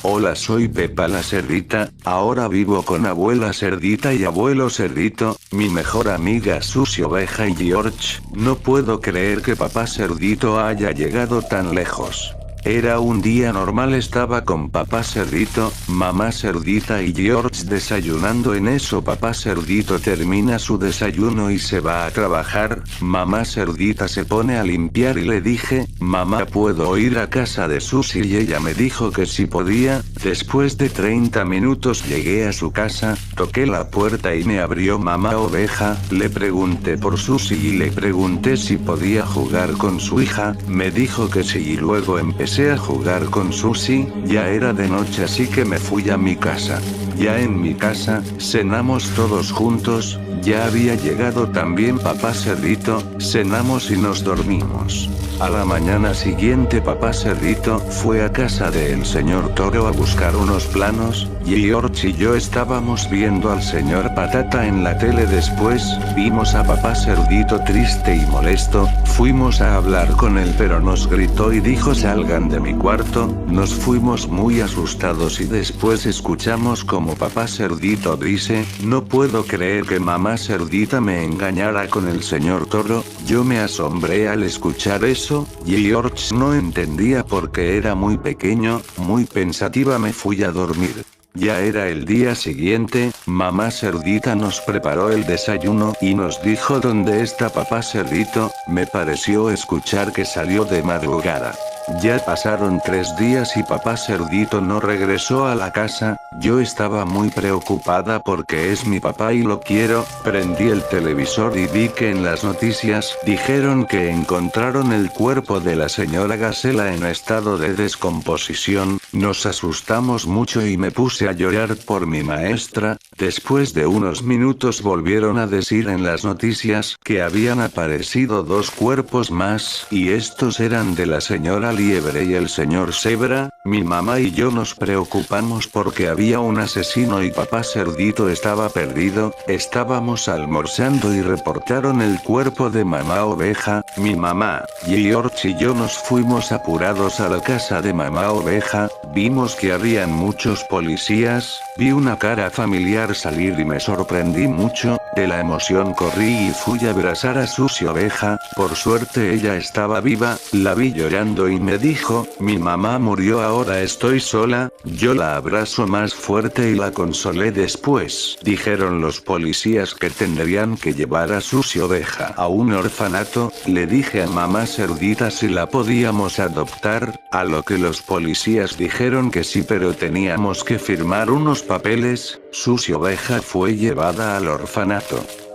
Hola, soy Pepa la cerdita, ahora vivo con abuela cerdita y abuelo cerdito, mi mejor amiga Susi Oveja y George. No puedo creer que papá cerdito haya llegado tan lejos. Era un día normal, estaba con papá cerdito, mamá cerdita y George desayunando. En eso papá cerdito termina su desayuno y se va a trabajar. Mamá cerdita se pone a limpiar y le dije, mamá, ¿puedo ir a casa de Susi? Y ella me dijo que sí podía. Después de 30 minutos llegué a su casa, toqué la puerta y me abrió mamá oveja. Le pregunté por Susi y le pregunté si podía jugar con su hija. Me dijo que sí y luego empecé a jugar con Susi. Ya era de noche, así que me fui a mi casa. Ya en mi casa, cenamos todos juntos. Ya había llegado también papá cerdito, cenamos y nos dormimos. A la mañana siguiente papá cerdito fue a casa del señor Toro a buscar unos planos. George y yo estábamos viendo al señor Patata en la tele. Después, vimos a papá cerdito triste y molesto. Fuimos a hablar con él, pero nos gritó y dijo salgan de mi cuarto. Nos fuimos muy asustados y después escuchamos como papá cerdito dice, no puedo creer que mamá cerdita me engañara con el señor Toro. Yo me asombré al escuchar eso. George no entendía porque era muy pequeño, muy pensativa. Me fui a dormir. Ya era el día siguiente, mamá cerdita nos preparó el desayuno y nos dijo ¿dónde está papá cerdito? Me pareció escuchar que salió de madrugada. Ya pasaron 3 días y papá cerdito no regresó a la casa. Yo estaba muy preocupada porque es mi papá y lo quiero. Prendí el televisor y vi que en las noticias dijeron que encontraron el cuerpo de la señora Gacela en estado de descomposición. Nos asustamos mucho y me puse a llorar por mi maestra. Después de unos minutos volvieron a decir en las noticias que habían aparecido 2 cuerpos más, y estos eran de la señora Liebre y el señor Zebra. Mi mamá y yo nos preocupamos porque había un asesino y papá cerdito estaba perdido. Estábamos almorzando y reportaron el cuerpo de mamá oveja. Mi mamá, George y yo nos fuimos apurados a la casa de mamá oveja. Vimos que habían muchos policías. Vi una cara familiar salir y me sorprendí mucho. De la emoción corrí y fui a abrazar a Susi Oveja. Por suerte ella estaba viva. La vi llorando y me dijo, mi mamá murió, ahora estoy sola. Yo la abrazo más fuerte y la consolé. Después dijeron los policías que tendrían que llevar a Susi Oveja a un orfanato. Le dije a mamá cerdita si la podíamos adoptar, a lo que los policías dijeron que sí, pero teníamos que firmar unos papeles. Susi Oveja fue llevada al orfanato.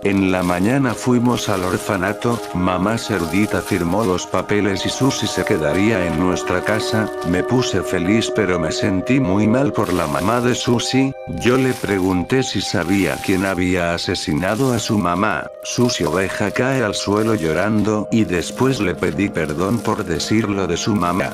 En la mañana fuimos al orfanato, mamá cerdita firmó los papeles y Susi se quedaría en nuestra casa. Me puse feliz pero me sentí muy mal por la mamá de Susi. Yo le pregunté si sabía quién había asesinado a su mamá. Susi Oveja cae al suelo llorando y después le pedí perdón por decirlo de su mamá.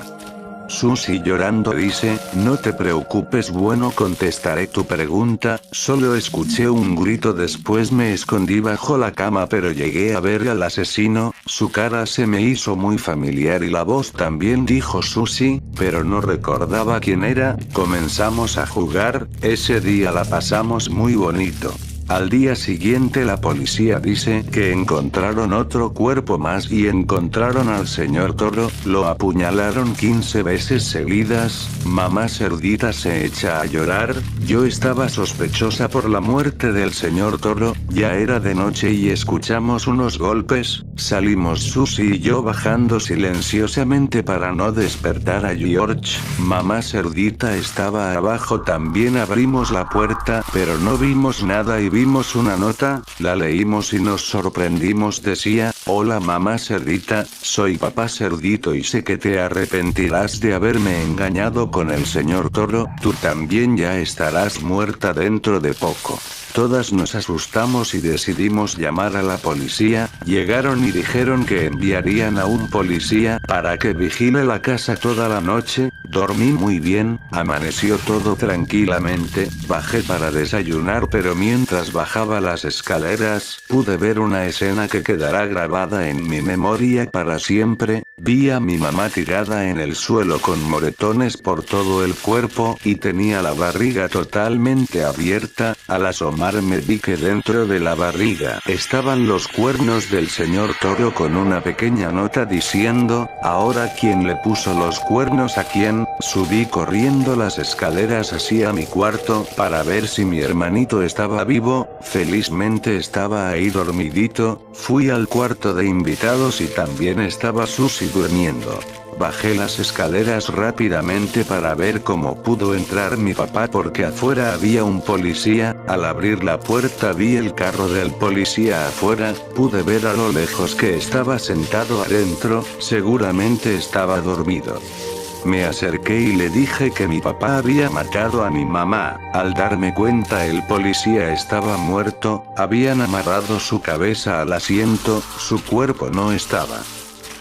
Susi llorando dice, no te preocupes, bueno, contestaré tu pregunta. Solo escuché un grito, después me escondí bajo la cama pero llegué a ver al asesino. Su cara se me hizo muy familiar y la voz también, dijo Susi, pero no recordaba quién era. Comenzamos a jugar, ese día la pasamos muy bonito. Al día siguiente la policía dice que encontraron otro cuerpo más y encontraron al señor Toro. Lo apuñalaron 15 veces seguidas. Mamá cerdita se echa a llorar. Yo estaba sospechosa por la muerte del señor Toro. Ya era de noche y escuchamos unos golpes. Salimos Susi y yo bajando silenciosamente para no despertar a George. Mamá cerdita estaba abajo también. Abrimos la puerta pero no vimos nada y vimos una nota. La leímos y nos sorprendimos. Decía, hola mamá cerdita, soy papá cerdito y sé que te arrepentirás de haberme engañado con el señor Toro. Tú también ya estarás muerta dentro de poco. Todas nos asustamos y decidimos llamar a la policía. Llegaron y dijeron que enviarían a un policía para que vigile la casa toda la noche. Dormí muy bien, amaneció todo tranquilamente. Bajé para desayunar pero mientras bajaba las escaleras, pude ver una escena que quedará grabada en mi memoria para siempre. Vi a mi mamá tirada en el suelo con moretones por todo el cuerpo y tenía la barriga totalmente abierta. Al asomarme vi que dentro de la barriga estaban los cuernos del señor toro con una pequeña nota diciendo, ¿ahora quién le puso los cuernos a quién? Subí corriendo las escaleras hacia mi cuarto para ver si mi hermanito estaba vivo. Felizmente estaba ahí dormidito. Fui al cuarto de invitados y también estaba Susi durmiendo. Bajé las escaleras rápidamente para ver cómo pudo entrar mi papá porque afuera había un policía. Al abrir la puerta vi el carro del policía afuera, pude ver a lo lejos que estaba sentado adentro, seguramente estaba dormido. Me acerqué y le dije que mi papá había matado a mi mamá. Al darme cuenta el policía estaba muerto, habían amarrado su cabeza al asiento, su cuerpo no estaba.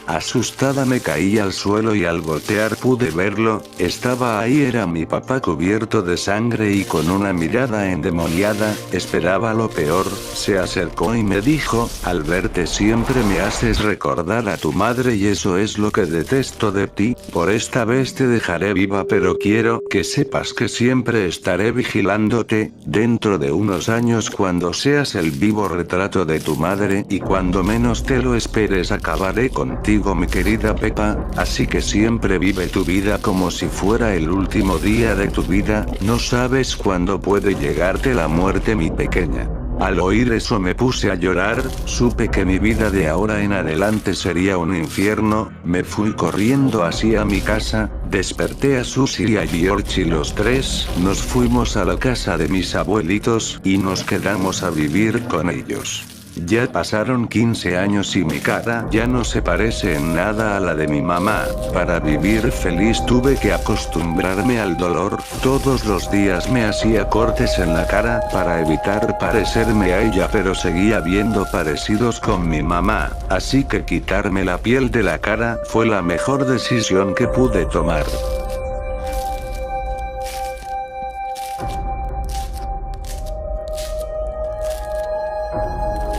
Asustada me caí al suelo y al voltear pude verlo, estaba ahí, era mi papá cubierto de sangre y con una mirada endemoniada, esperaba lo peor. Se acercó y me dijo, al verte siempre me haces recordar a tu madre y eso es lo que detesto de ti, por esta vez te dejaré viva pero quiero que sepas que siempre estaré vigilándote, dentro de unos años cuando seas el vivo retrato de tu madre y cuando menos te lo esperes acabaré contigo mi querida Pepa, así que siempre vive tu vida como si fuera el último día de tu vida, no sabes cuándo puede llegarte la muerte mi pequeña. Al oír eso me puse a llorar, supe que mi vida de ahora en adelante sería un infierno, me fui corriendo hacia mi casa, desperté a Susi y a George y los tres nos fuimos a la casa de mis abuelitos y nos quedamos a vivir con ellos. Ya pasaron 15 años y mi cara ya no se parece en nada a la de mi mamá. Para vivir feliz tuve que acostumbrarme al dolor, todos los días me hacía cortes en la cara para evitar parecerme a ella pero seguía viendo parecidos con mi mamá, así que quitarme la piel de la cara fue la mejor decisión que pude tomar.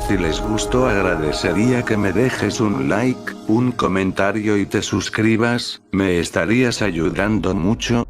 Si les gustó agradecería que me dejes un like, un comentario y te suscribas, me estarías ayudando mucho.